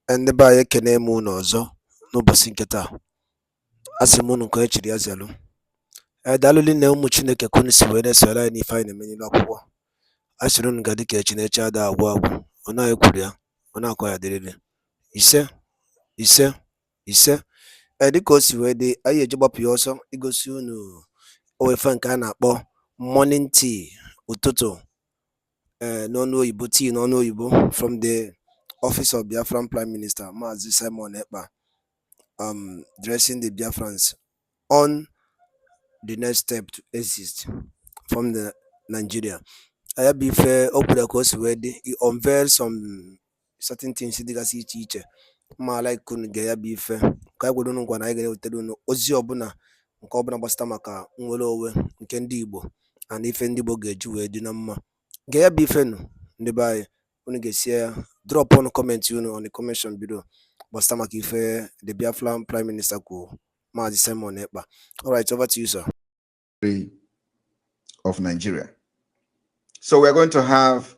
Ndị be anyị ekene m unu ọzọ n'ụbọchị nke taa. Asị m unu nke e chiri ya zelu. Daalụ nne ụmụ Chineke ka unu si wee na-esoro anyị n'ife anyị na-eme n'ime akwụkwọ. A sịrị unu ga dịka Chineke ada agwụ agwụ, ọ naghị kwuru ya, ọ na-akọ ya dịrịrị. Ise ise ise. Dịka o si wee dị, anyị eji gbapụ ya ọsọ igosi unu owefe nke a na-akpọ morning tea, ụtụtụ n'ọnụ oyibo, tea n'ọnụ oyibo, from the office of Biafran Prime Minister Maazị Simon Ekpa, dressing the Biafrans on the next step to exist from the Nigeria. Aya bụ ife o kwuru ka o si wee dị. He unveiled some certain things dịgasị iche iche. Ma like unu ga ya bụ ife ka anyị gwara unu ngwa na anyị ga-ewetara unu ozi ọbụla nke ọbụla gbasara maka nnwere onwe nke ndị Igbo na ife ndị Igbo ga-eji wee dị na mma. Ga ya bụ ife nụ ndị be anyị, unu ga-esi ya drop on comment unu on the comment below gbasara maka ife the Biafran Prime Minister kwuru, Maazị Simon Ekpa. All right, over to you, sir. Of Nigeria. So we're going to have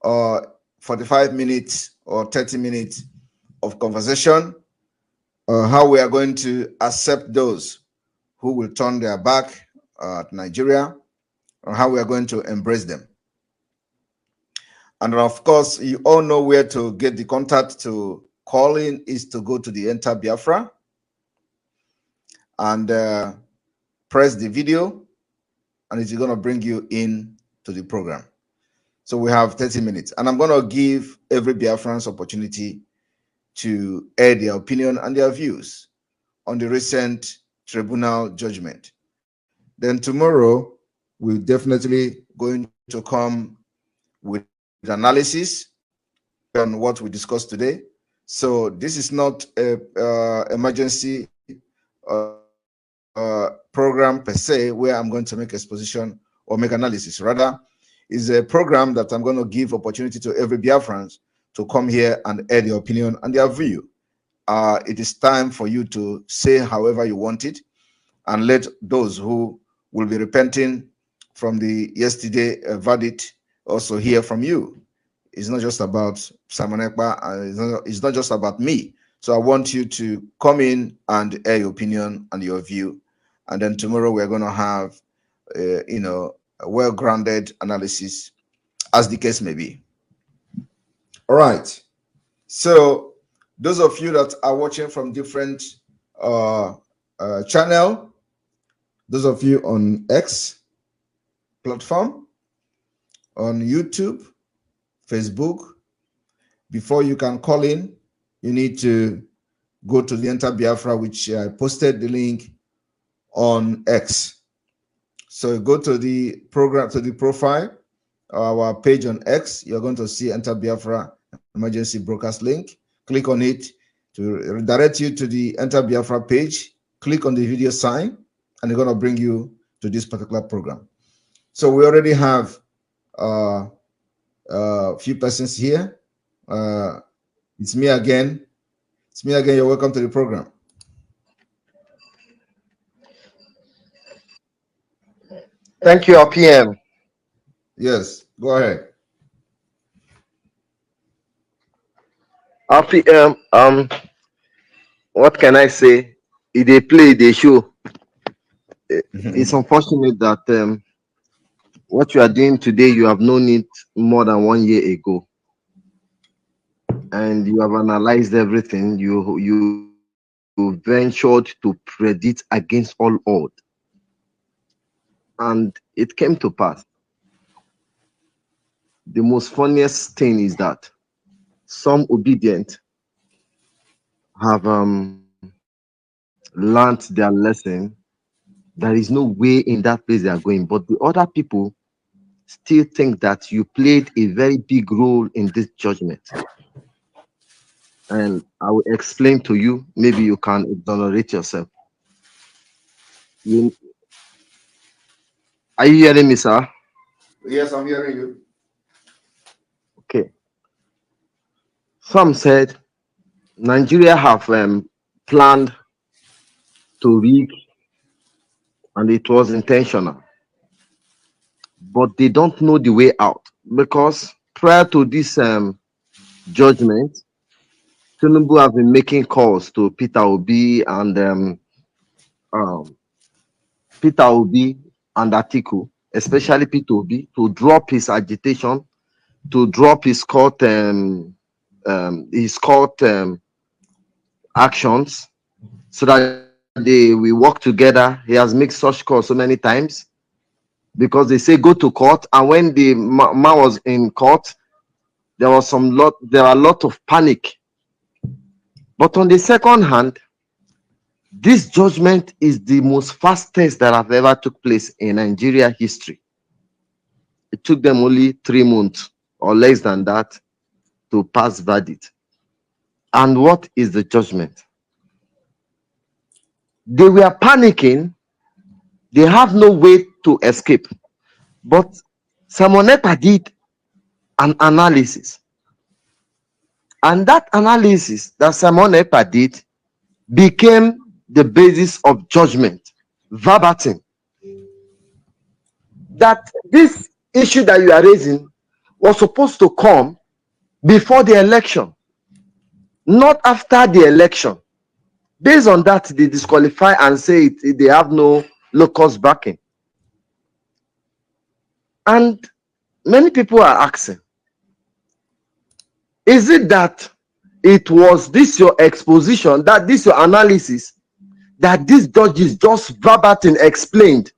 45 minutes or 30 minutes of conversation, how we are going to accept those who will turn their back at Nigeria, or how we are going to embrace them. And of course, you all know where to get the contact to call in is to go to the Enter Biafra and press the video, and it's going to bring you in to the program. So we have 30 minutes, and I'm going to give every Biafran's opportunity to air their opinion and their views on the recent tribunal judgment. Then tomorrow, we're definitely going to come with analysis on what we discussed today. So this is not a emergency program per se, where I'm going to make exposition or make analysis. Rather, is a program that I'm going to give opportunity to every Biafran to come here and air their opinion and their view. It is time for you to say however you want it, and let those who will be repenting from the yesterday verdict also hear from you. It's not just about Simon Ekpa, it's not just about me. So I want you to come in and air your opinion and your view. And then tomorrow we're going to have, a well-grounded analysis, as the case may be. All right. So those of you that are watching from different channel, those of you on X platform, on YouTube, Facebook, before you can call in, you need to go to the Enter Biafra, which I posted the link on X. So go to the program, to the profile, our page on X. You're going to see Enter Biafra emergency broadcast link. Click on it to redirect you to the Enter Biafra page. Click on the video sign, and it's going to bring you to this particular program. So we already have a few persons here. It's me again. It's me again. You're welcome to the program. Thank you, RPM. Yes, go ahead. RPM, what can I say? If they play, they show. It's unfortunate that what you are doing today, you have known it more than 1 year ago. And you have analyzed everything. You ventured to predict against all odds. And it came to pass. The most funniest thing is that some obedient have learned their lesson. There is no way in that place they are going. But the other people still think that you played a very big role in this judgment. And I will explain to you. Maybe you can exonerate yourself. Are you hearing me, sir? Yes, I'm hearing you. Okay. Some said Nigeria have planned to rig, and it was intentional. But they don't know the way out, because prior to this judgment, Tinubu have been making calls to Peter Obi and Atiku, especially Peter Obi, to drop his agitation, to drop his court actions, so that they will work together. He has made such calls so many times because they say go to court, and when the man was in court, there are a lot of panic. But on the second hand, this judgment is the most fastest that have ever took place in Nigeria history. It took them only 3 months or less than that to pass verdict. And what is the judgment? They were panicking. They have no way to escape. But Simon Ekpa did an analysis. And that analysis that Simon Ekpa did became the basis of judgment, verbatim. That this issue that you are raising was supposed to come before the election, not after the election. Based on that, they disqualify and say they have no locus backing. And many people are asking, is it that it was this your exposition, that this your analysis, that these judges just verbatim explained?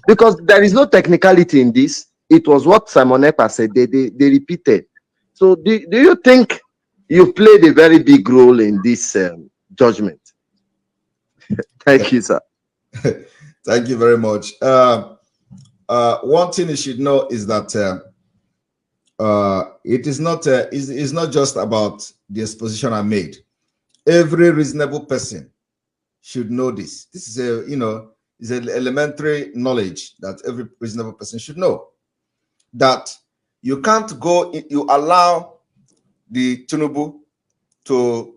Because there is no technicality in this. It was what Simon Ekpa said. They repeated. So do you think you played a very big role in this judgment? Thank you, sir. Thank you very much. One thing you should know is that it is not it's not just about the exposition I made. Every reasonable person should know this. This is is an elementary knowledge that every reasonable person should know. That you can't go, you allow the Tinubu to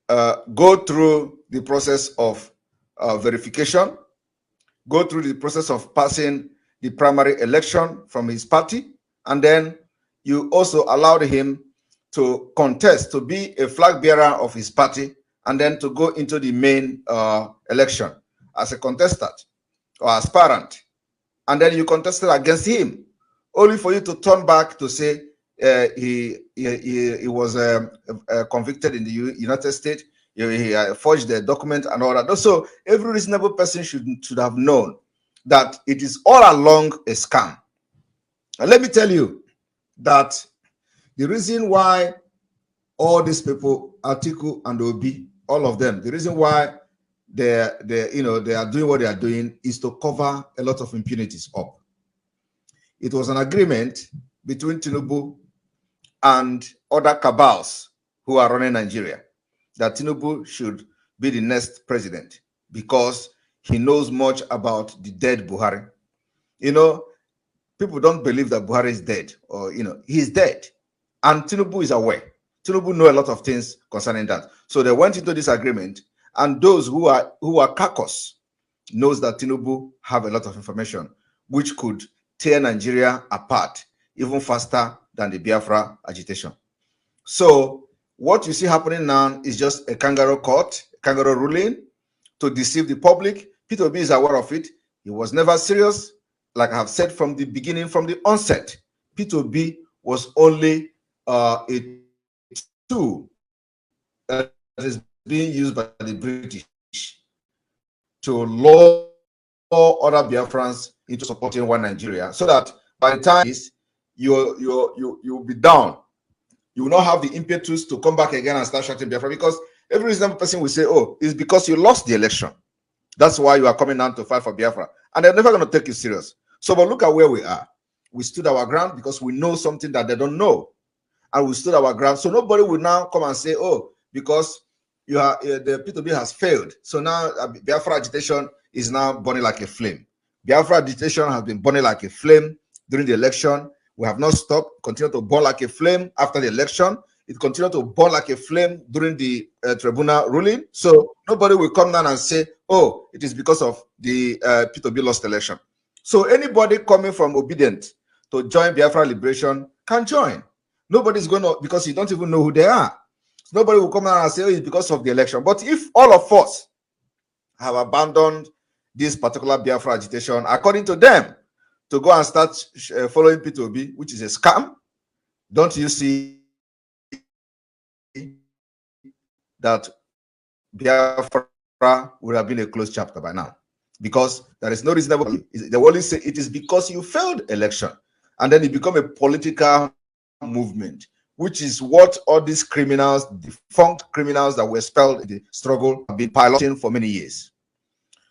go through the process of verification, go through the process of passing the primary election from his party, and then you also allowed him to contest, to be a flag bearer of his party, and then to go into the main election as a contestant or aspirant. And then you contested against him, only for you to turn back to say he was convicted in the United States. He forged the document and all that. So every reasonable person should have known that it is all along a scam. And let me tell you that the reason why all these people, Atiku and Obi, all of them, the reason why they are doing what they are doing is to cover a lot of impunities up. It was an agreement between Tinubu and other cabals who are running Nigeria that Tinubu should be the next president because he knows much about the dead Buhari. People don't believe that Buhari is dead, or he's dead, and Tinubu is aware. Tinubu know a lot of things concerning that. So they went into this agreement, and those who are caucus knows that Tinubu have a lot of information which could tear Nigeria apart even faster than the Biafra agitation. So what you see happening now is just a kangaroo court, kangaroo ruling to deceive the public. Peter Obi is aware of it. He was never serious. Like I have said from the beginning, from the onset, Peter Obi was only a tool that is being used by the British to lure other Biafrans into supporting one Nigeria, so that by the time you'll be down. You will not have the impetus to come back again and start shouting Biafra, because every reasonable person will say, oh, it's because you lost the election. That's why you are coming down to fight for Biafra. And they're never going to take you serious. So, but look at where we are. We stood our ground because we know something that they don't know. And we stood our ground. So nobody will now come and say, oh, because the P2B has failed. So now Biafra agitation is now burning like a flame. Biafra agitation has been burning like a flame during the election. We have not stopped, continue to burn like a flame after the election. It continued to burn like a flame during the tribunal ruling. So nobody will come down and say, oh, it is because of the P2B lost election. So anybody coming from obedient to join Biafra liberation can join. Nobody's going to, because you don't even know who they are. nobody will come out and say, oh, it's because of the election. But if all of us have abandoned this particular Biafra agitation, according to them, to go and start following P2B, which is a scam, don't you see that Biafra would have been a closed chapter by now? Because there is no reasonable. They will only say it is because you failed election, and then it become a political movement, which is what all these criminals, defunct criminals that were expelled in the struggle, have been piloting for many years.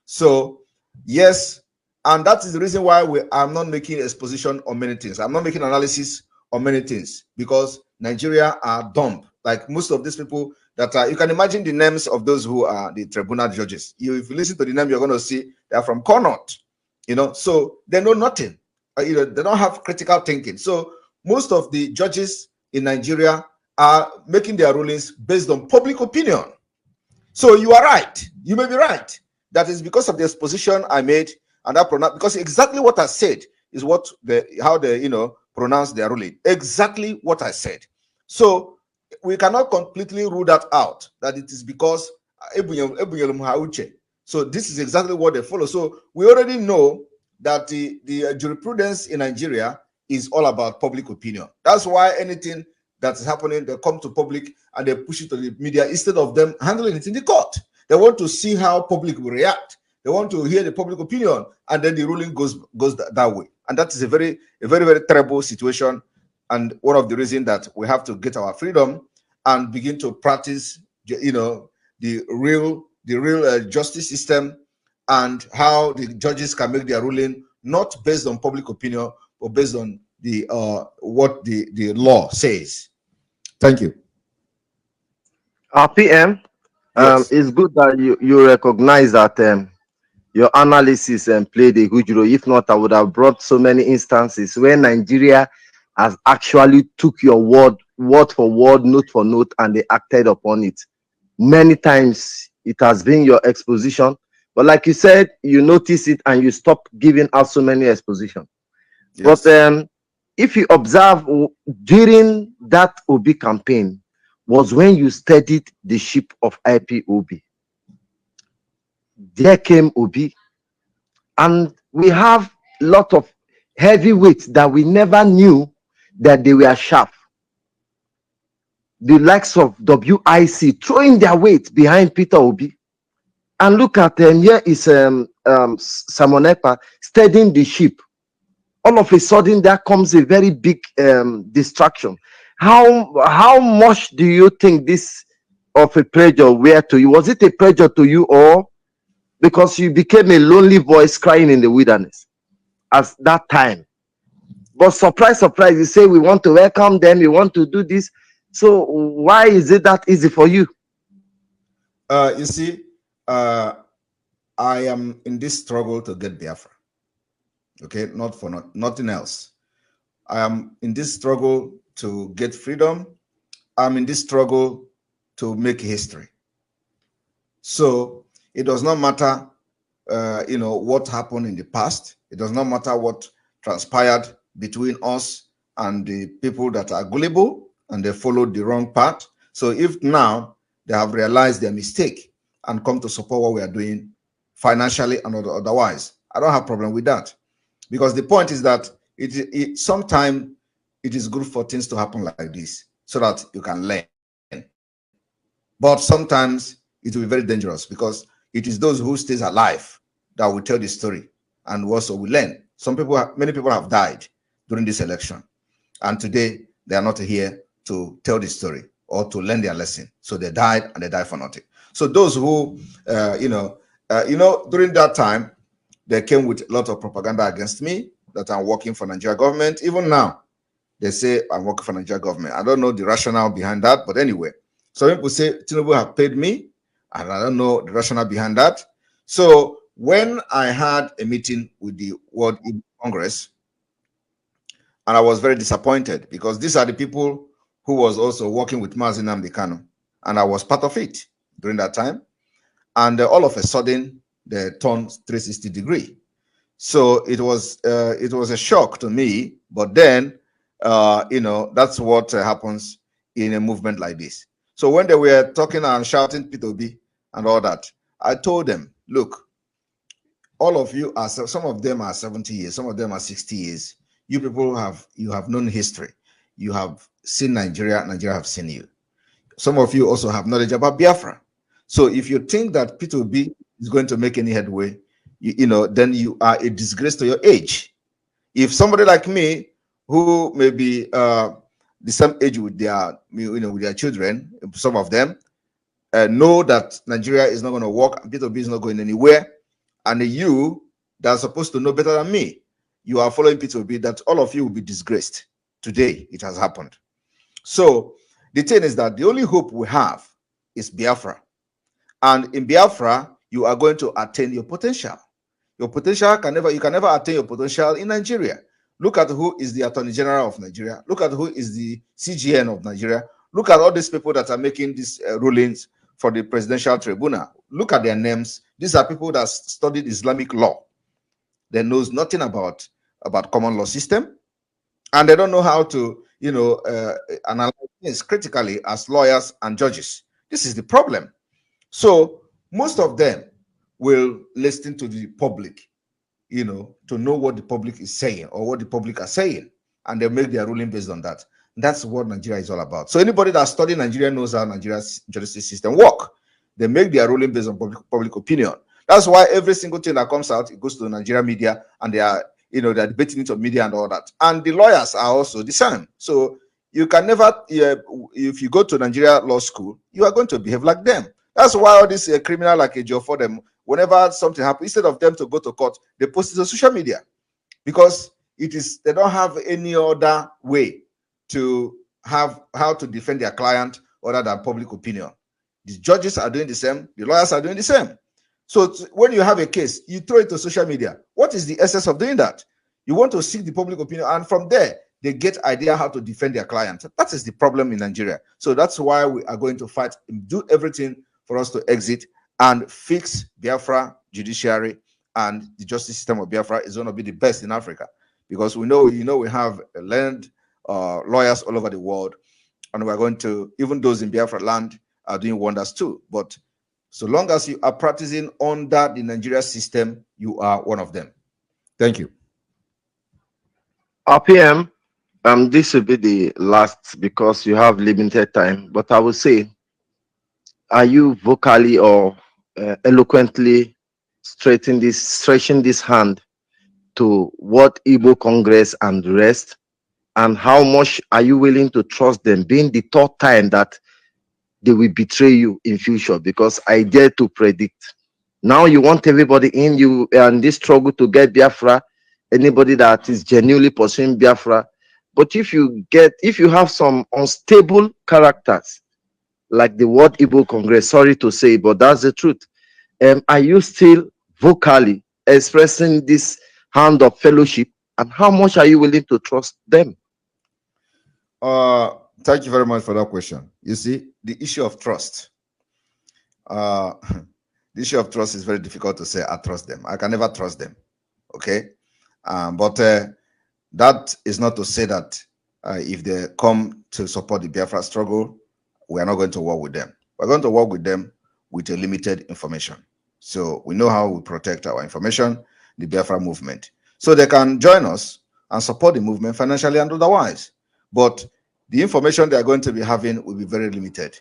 So, yes, and that is the reason why I'm not making exposition on many things. I'm not making analysis on many things, because Nigeria are dumb. Like most of these people that are, you can imagine the names of those who are the tribunal judges. If you listen to the name, you're going to see they are from Connaught, so they know nothing. They don't have critical thinking. So most of the judges in Nigeria are making their rulings based on public opinion. So you are right. You may be right. That is because of the exposition I made, and that because exactly what I said is how they pronounce their ruling. Exactly what I said. So we cannot completely rule that out, that it is because so this is exactly what they follow. So we already know that the jurisprudence in Nigeria is all about public opinion. That's why anything that is happening, they come to public and they push it to the media instead of them handling it in the court. They want to see how public will react. They want to hear the public opinion, and then the ruling goes that way. And that is a very, very terrible situation. And one of the reasons that we have to get our freedom and begin to practice, the real justice system, and how the judges can make their ruling not based on public opinion, but based on the what the law says. Thank you. PM, Yes. it's good that you recognize that your analysis played a huge role. If not, I would have brought so many instances where Nigeria has actually took your word for word, note for note, and they acted upon it. Many times it has been your exposition, but like you said, you notice it and you stop giving out so many exposition. Yes. But if you observe during that Obi campaign was when you studied the ship of IPOB. There came Obi, and we have a lot of heavyweights that we never knew that they were sharp. The likes of WIC throwing their weight behind Peter Obi. And look at them, here is Simon Ekpa steadying the ship. All of a sudden, there comes a very big distraction. How much do you think this of a pressure were to you? Was it a pressure to you, or because you became a lonely voice crying in the wilderness at that time? But surprise, you say we want to welcome them, we want to do this. So why is it that easy for you? You see, I am in this struggle to get Biafra. Okay, not for nothing else. I am in this struggle to get freedom. I'm in this struggle to make history. So it does not matter, what happened in the past. It does not matter what transpired between us and the people that are gullible and they followed the wrong path. So if now they have realized their mistake and come to support what we are doing financially and otherwise, I don't have a problem with that. Because the point is that sometimes it is good for things to happen like this so that you can learn. But sometimes it will be very dangerous because it is those who stays alive that will tell the story and also will learn. Many people have died during this election, and today they are not here to tell the story or to learn their lesson. So they died, and they died for nothing. So those who, during that time, they came with a lot of propaganda against me that I'm working for Nigeria government. Even now, they say I'm working for Nigeria government. I don't know the rationale behind that, but anyway, some people say Tinubu have paid me, and I don't know the rationale behind that. So when I had a meeting with the World Congress, and I was very disappointed because these are the people who was also working with Mazi Nnamdi Kanu, and I was part of it during that time. And all of a sudden, they turned 360 degree. So it was a shock to me. But then, that's what happens in a movement like this. So when they were talking and shouting P2B and all that, I told them, look, all of you are, some of them are 70 years, some of them are 60 years. You people have known history. You have seen Nigeria, Nigeria have seen you. Some of you also have knowledge about Biafra. So if you think that P2B is going to make any headway, then you are a disgrace to your age. If somebody like me, who may be the same age with their, with their children, some of them know that Nigeria is not going to work, P2B is not going anywhere, and you that are supposed to know better than me, you are following P2B, that all of you will be disgraced. Today, it has happened. So the thing is that the only hope we have is Biafra. And in Biafra, you are going to attain your potential. Your potential you can never attain your potential in Nigeria. Look at who is the Attorney General of Nigeria. Look at who is the CGN of Nigeria. Look at all these people that are making these rulings for the presidential tribunal. Look at their names. These are people that studied Islamic law. They knows nothing about common law system, and they don't know how to, analyze things critically as lawyers and judges. This is the problem. So most of them will listen to the public, to know what the public is saying or what the public are saying, and they make their ruling based on that. That's what Nigeria is all about. So anybody that studied Nigeria knows how Nigeria's justice system work. They make their ruling based on public opinion. That's why every single thing that comes out, it goes to the Nigeria media, and they are, they're debating it on media and all that. And the lawyers are also the same. So you can never, if you go to Nigeria law school, you are going to behave like them. That's why all these criminal like a job for them, whenever something happens, instead of them to go to court, they post it on social media, because they don't have any other way to have how to defend their client other than public opinion. The judges are doing the same, the lawyers are doing the same. So when you have a case, you throw it to social media. What is the essence of doing that? You want to seek the public opinion, and from there, they get idea how to defend their client. That is the problem in Nigeria. So that's why we are going to fight, do everything for us to exit and fix Biafra judiciary, and the justice system of Biafra is going to be the best in Africa, because we know, we have learned lawyers all over the world, and we're going to, even those in Biafra land are doing wonders too. But so long as you are practicing under the Nigeria system, you are one of them. Thank you. RPM, this will be the last because you have limited time, but I will say, are you vocally or eloquently stretching this hand to what Igbo Congress and the rest, and how much are you willing to trust them, being the third time that they will betray you in future? Because I dare to predict. Now you want everybody in, you and this struggle to get Biafra, anybody that is genuinely pursuing Biafra. But if you have some unstable characters, like the World Igbo Congress, sorry to say, but that's the truth. Are you still vocally expressing this hand of fellowship, and how much are you willing to trust them? Thank you very much for that question. You see, the issue of trust. The issue of trust is very difficult to say. I trust them. I can never trust them. Okay, but that is not to say that if they come to support the Biafra struggle, we are not going to work with them. We're going to work with them with a limited information. So we know how we protect our information, the Biafra movement. So they can join us and support the movement financially and otherwise. But the information they are going to be having will be very limited.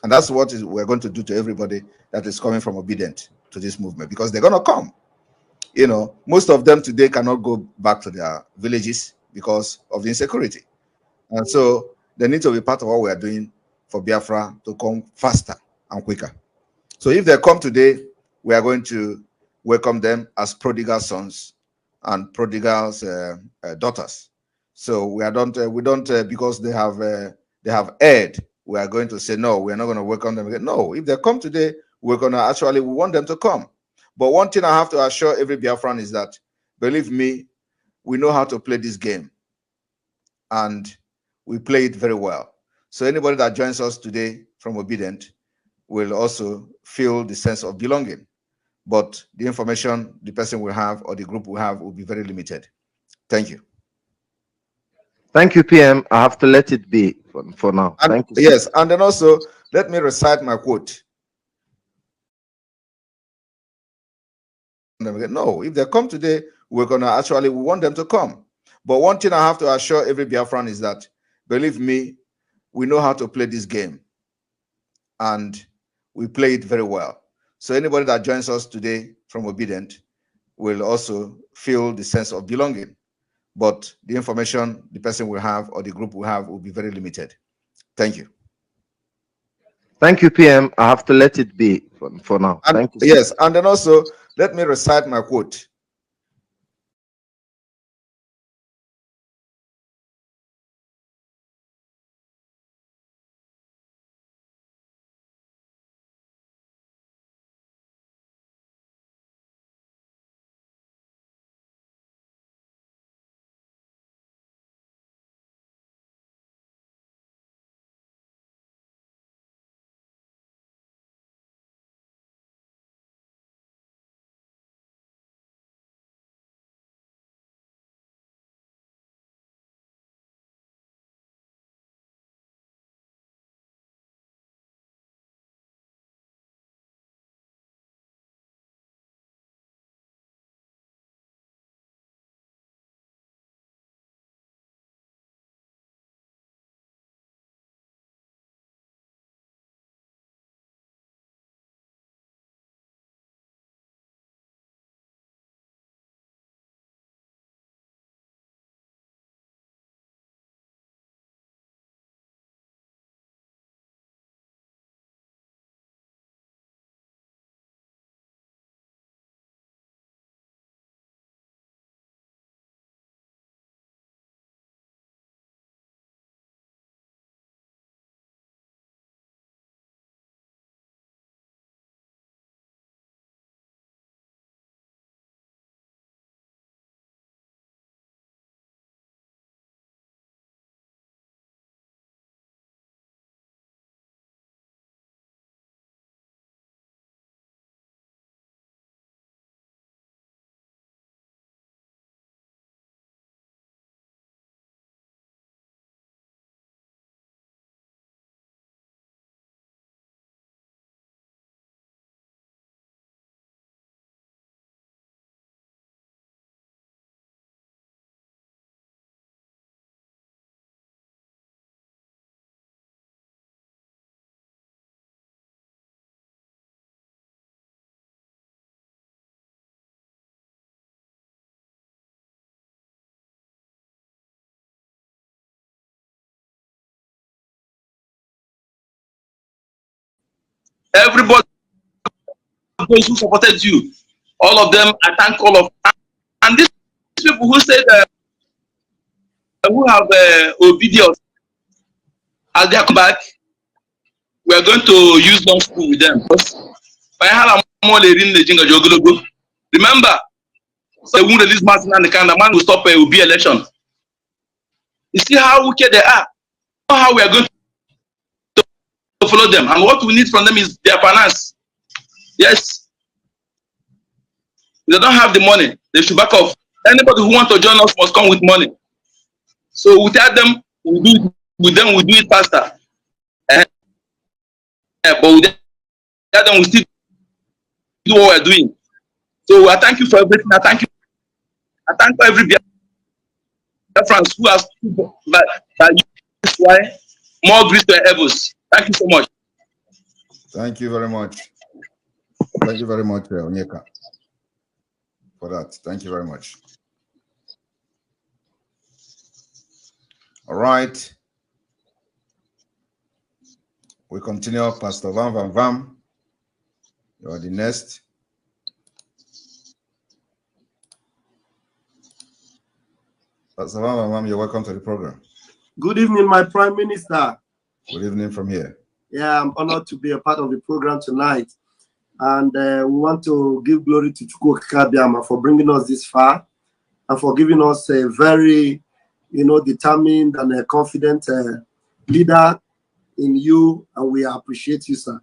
And that's what we're going to do to everybody that is coming from obedient to this movement, because they're going to come. Most of them today cannot go back to their villages because of the insecurity. And so they need to be part of what we are doing for Biafra to come faster and quicker. So if they come today, we are going to welcome them as prodigal sons and prodigal daughters. So we don't because they have erred, we are going to say no, we are not going to welcome them again. No, if they come today, we want them to come. But one thing I have to assure every Biafran is that, believe me, we know how to play this game, and we play it very well. So anybody that joins us today from Obedient will also feel the sense of belonging. But the information the person will have or the group will have will be very limited. Thank you. Thank you, PM. I have to let it be for now. And thank you. Yes, and then also let me recite my quote. No, if they come today, we want them to come. But one thing I have to assure every Biafran is that, believe me, we know how to play this game. And we play it very well. So anybody that joins us today from Obedient will also feel the sense of belonging. But the information the person will have or the group will have will be very limited. Thank you. Thank you, PM. I have to let it be for now. And, thank you. Yes, and then also, let me recite my quote. Everybody, those who supported you, all of them, I thank all of them. And these people who said, who have obedience, as they come back, we are going to use long school with them. Remember, so they won't release Martin and the man will stop a Obi election. You see how wicked they are. How we are going to follow them, and what we need from them is their finance. Yes, they don't have the money. They should back off. Anybody who wants to join us must come with money. So without them, we do it with them. We do it faster. But without them, we still do what we're doing. So I thank you for everything. I thank you. I thank every Biafrans who has by you. Why more grace to heavens. Thank you so much. Thank you very much. Thank you very much, Onyeka, for that. Thank you very much. All right. We continue. Pastor Vam. You are the next. Pastor Vam, you're welcome to the program. Good evening, my Prime Minister. Good evening from here. Yeah, I'm honored to be a part of the program tonight. And we want to give glory to Chukwu Kabiama for bringing us this far and for giving us a very, determined and a confident leader in you. And we appreciate you, sir.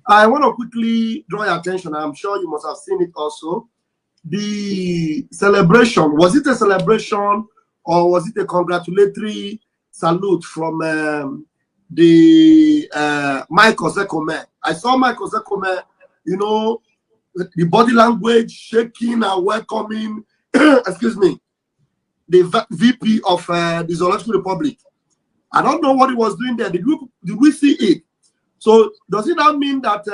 I want to quickly draw your attention. I'm sure you must have seen it also. The celebration, was it a celebration or was it a congratulatory salute from the Michael Zekome. I saw Michael Zekome, you know, the body language shaking and welcoming, excuse me, the VP of the Zoological Republic. I don't know what he was doing there. Did we see it? So does it not mean that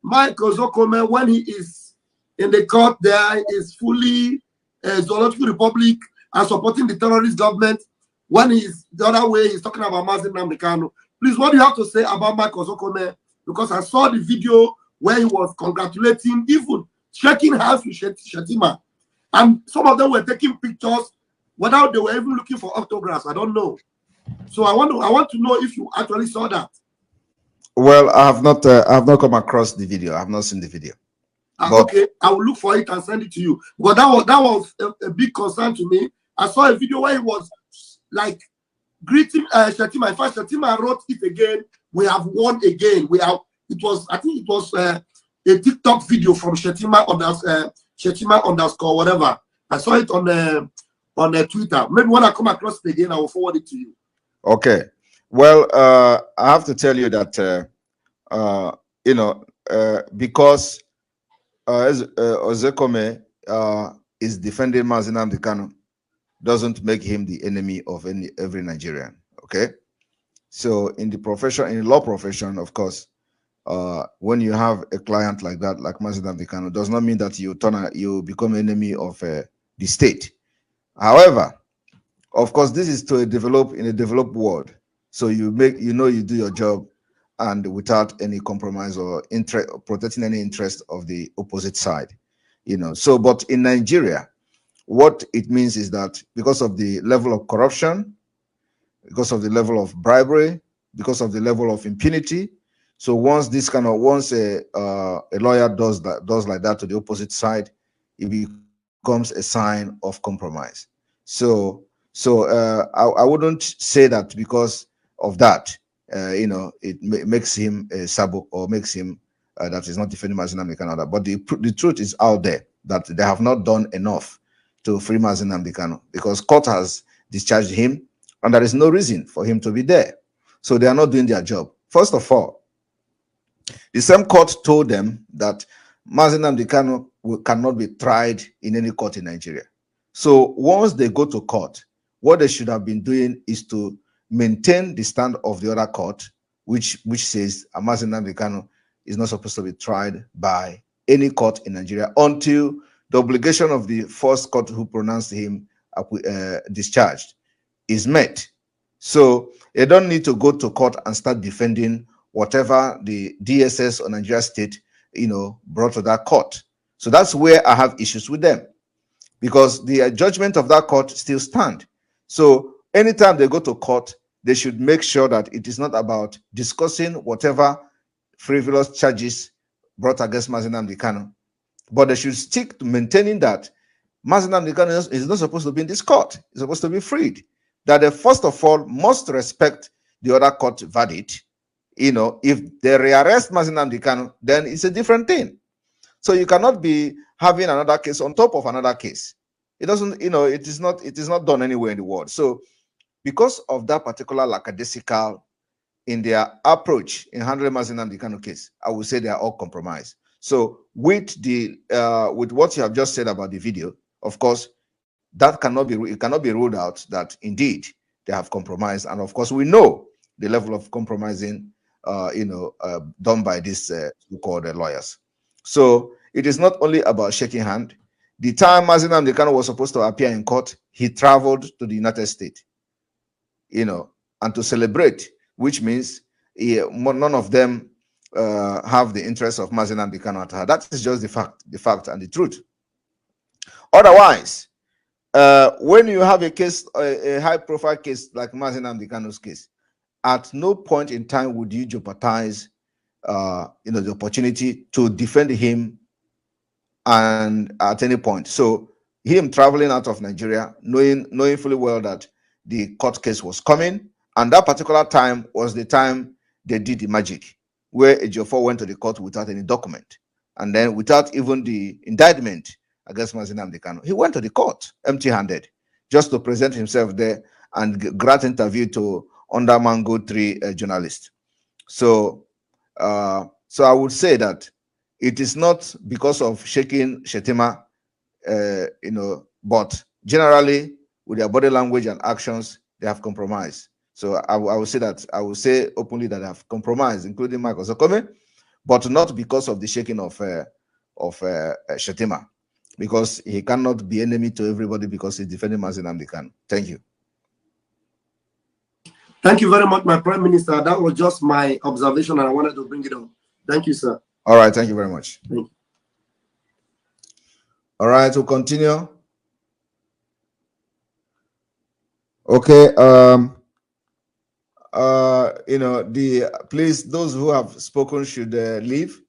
Michael Zekome, when he is in the court there, is fully Zoological Republic and supporting the terrorist government? When he's the other way, he's talking about Mazi Nnamdi Kanu. Please, what do you have to say about Michael Zekome? Because I saw the video where he was congratulating, even shaking hands with Shetima. And some of them were taking pictures without they were even looking for autographs. I don't know. So I want to know if you actually saw that. Well, I have not come across the video. I have not seen the video. Okay, I will look for it and send it to you. But that was a big concern to me. I saw a video where he was like greeting Shetima. In fact, Shetima wrote it again. We have won again. I think it was a TikTok video from Shetima _ whatever. I saw it on Twitter. Maybe when I come across it again, I will forward it to you. Okay. Well, I have to tell you that because Ozekome is defending Mazi Nnamdi Kanu doesn't make him the enemy of every Nigerian. Okay. So in the profession, in the law profession, of course, when you have a client like that, like Mazi Nnamdi Kanu, does not mean that you become enemy of the state. However, of course, this is in a developed world. So you do your job, and without any compromise or protecting any interest of the opposite side, So, but in Nigeria, what it means is that because of the level of corruption, because of the level of bribery, because of the level of impunity, so once a lawyer does like that to the opposite side, it becomes a sign of compromise. So I wouldn't say that because of that, it makes him a sabo or makes him that is not defending Mazi Nnamdi Kanu. But the truth is out there that they have not done enough to free Mazi Nnamdi Kanu because court has discharged him, and there is no reason for him to be there. So they are not doing their job. First of all, the same court told them that Mazi Nnamdi Kanu cannot be tried in any court in Nigeria. So once they go to court, what they should have been doing is to maintain the stand of the other court, which says Mazi Nnamdi Kanu is not supposed to be tried by any court in Nigeria until the obligation of the first court who pronounced him discharged is met. So they don't need to go to court and start defending whatever the DSS or Nigeria State, brought to that court. So that's where I have issues with them, because the judgment of that court still stand. So anytime they go to court, they should make sure that it is not about discussing whatever frivolous charges brought against Mazi Nnamdi Kanu, but they should stick to maintaining that Mazi Nnamdi Kanu is not supposed to be in this court. He's supposed to be freed. That they first of all must respect the other court verdict. If they rearrest Mazi Nnamdi Kanu, then it's a different thing. So you cannot be having another case on top of another case. It doesn't, it is not done anywhere in the world. So because of that particular lackadaisical in their approach in handling Mazi Nnamdi Kanu case, I would say they are all compromised. So with what you have just said about the video, of course, it cannot be ruled out that indeed they have compromised. And of course, we know the level of compromising, done by these so-called lawyers. So it is not only about shaking hand. The time Mazi Nnamdi Kanu was supposed to appear in court, he traveled to the United States, and to celebrate, which means none of them have the interest of Mazi Nnamdi Kanu at heart. That is just the fact and the truth. Otherwise, when you have a case, a high-profile case like Mazi Nnamdi Kanu's case, at no point in time would you jeopardize, the opportunity to defend him, and at any point. So him traveling out of Nigeria, knowing fully well that the court case was coming, and that particular time was the time they did the magic, where Ejiofor went to the court without any document, and then without even the indictment against Mazi Nnamdi Kanu. He went to the court empty-handed, just to present himself there and grant interview to under Mango 3 journalist. So, so I would say that it is not because of shaking Shetima, but generally with their body language and actions, they have compromised. So I will say that, I will say openly that they have compromised, including Michael Zokome, but not because of the shaking of Shetima, because he cannot be enemy to everybody because he's defending Mazi Nnamdi Kanu. Thank you. Thank you very much, my Prime Minister. That was just my observation, and I wanted to bring it on. Thank you, sir. All right, thank you very much. Thank you. All right, we'll continue. Okay, please, those who have spoken should leave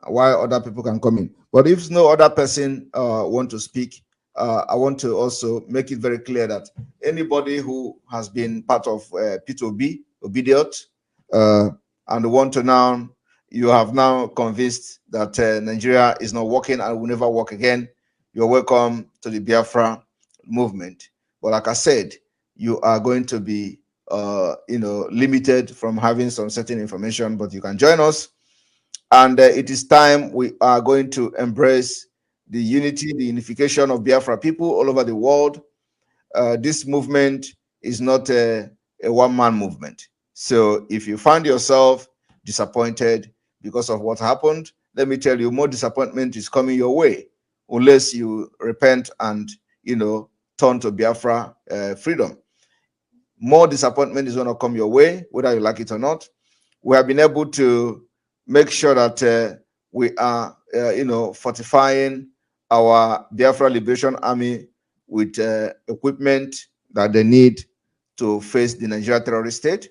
while other people can come in. But if no other person want to speak, I want to also make it very clear that anybody who has been part of P2B, Obediot, and want to now, you have now convinced that Nigeria is not working and will never work again, you're welcome to the Biafra movement. But like I said, you are going to be limited from having some certain information, but you can join us. And it is time we are going to embrace the unity, the unification of Biafra people all over the world. This movement is not a one-man movement. So if you find yourself disappointed because of what happened, let me tell you, more disappointment is coming your way unless you repent and, turn to Biafra freedom. More disappointment is going to come your way, whether you like it or not. We have been able to make sure that we are, fortifying our Biafra Liberation Army with equipment that they need to face the Nigeria terrorist state.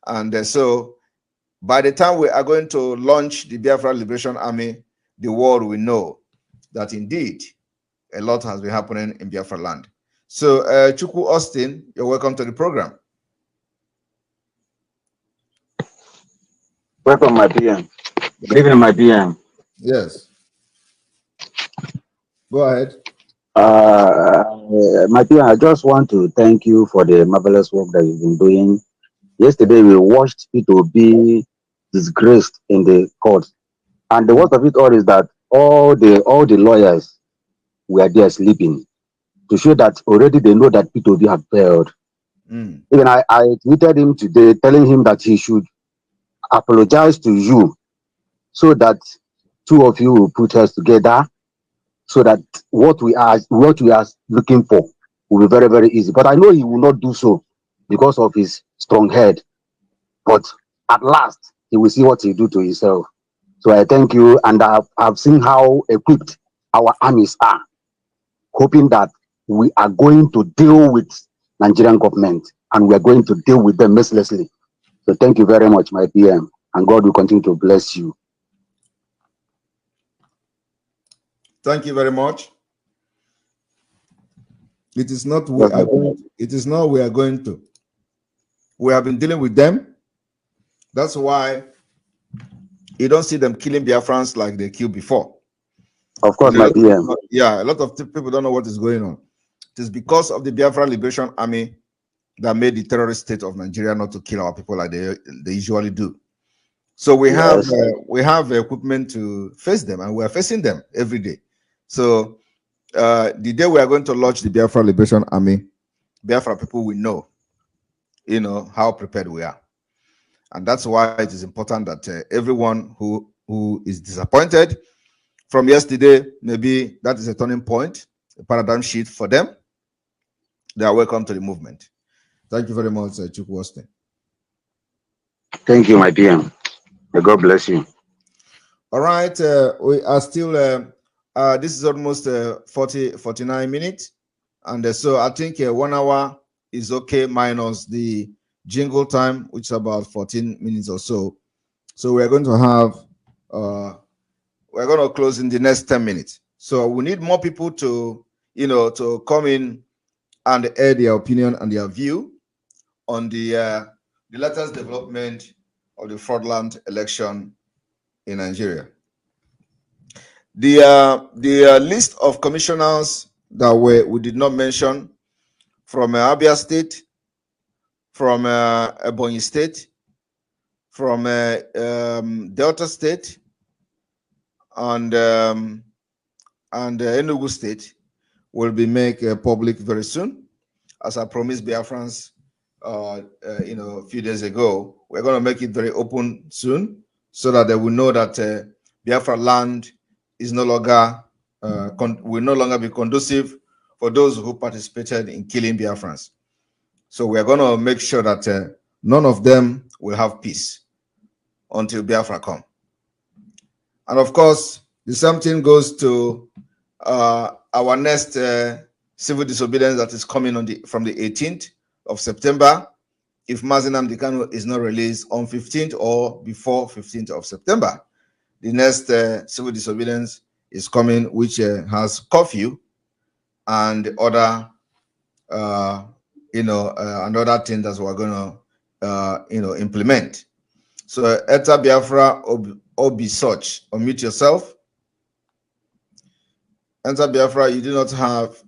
And so by the time we are going to launch the Biafra Liberation Army, the world will know that indeed a lot has been happening in Biafra land. So Chukwu Austin, you're welcome to the program. Welcome, my PM. Good evening, my PM. Yes. Go ahead. My PM, I just want to thank you for the marvelous work that you've been doing. Yesterday, we watched P2B disgraced in the court. And the worst of it all is that all the lawyers were there sleeping to show that already they know that P2B have failed. Even I tweeted him today telling him that he should apologize to you so that two of you will put us together so that what we are looking for will be very, very easy. But I know he will not do so because of his strong head. But at last, he will see what he do to himself. So I thank you, and I've seen how equipped our armies are, hoping that we are going to deal with Nigerian government and we are going to deal with them mercilessly. So thank you very much, my PM, and God will continue to bless you. Thank you very much. It is not we are going to, it is not we are going to. We have been dealing with them. That's why you don't see them killing Biafrans like they killed before. Of course, my PM. Yeah, a lot of people don't know what is going on. It is because of the Biafra Liberation Army that made the terrorist state of Nigeria not to kill our people like they usually do. So we have equipment to face them, and we are facing them every day. So the day we are going to launch the Biafra Liberation Army, Biafra people will know, how prepared we are. And that's why it is important that everyone who is disappointed from yesterday, maybe that is a turning point, a paradigm shift for them. They are welcome to the movement. Thank you very much, Chukwu Austin. Thank you, my PM. May God bless you. All right, we are still, this is almost 49 minutes. And so I think 1 hour is okay minus the jingle time, which is about 14 minutes or so. So we're going to have, we're going to close in the next 10 minutes. So we need more people to, to come in and air their opinion and their view on the latest development of the fraudulent election in Nigeria. The list of commissioners that we did not mention from Abia State, from Ebonyi State, from Delta State, and Enugu State will be made public very soon. As I promised Biafrans, a few days ago, we're going to make it very open soon, so that they will know that Biafra land is no longer will no longer be conducive for those who participated in killing Biafrans. So we're going to make sure that none of them will have peace until Biafra come. And of course, the same thing goes to our next civil disobedience that is coming from the 18th of September. If Mazi Nnamdi Kanu is not released on 15th or before 15th of September, the next civil disobedience is coming, which has curfew and other, another thing that we're going to, implement. So, Eta Biafra Obi Such, unmute yourself. Enter Biafra, you do not have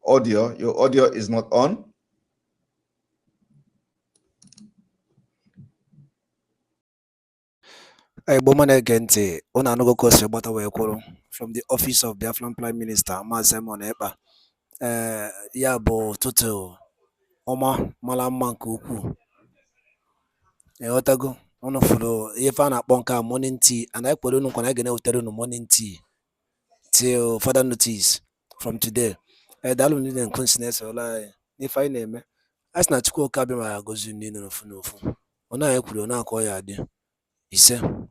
audio. Your audio is not on. Bomanegente, Onanugo Kosebata Wekoro, from the office of Biafran Prime Minister, Mazemon Epa. Yabo Tutu, Oma, Malamankuku. Otago, Onofuro, Ifana Bonka, morning tea, and I put on Konagana morning tea till further notice from today. Dalu need and consciousness or lie. If I name, as not to call Kabima goes in Nufu. Ona Ekuru, na Koya, he said.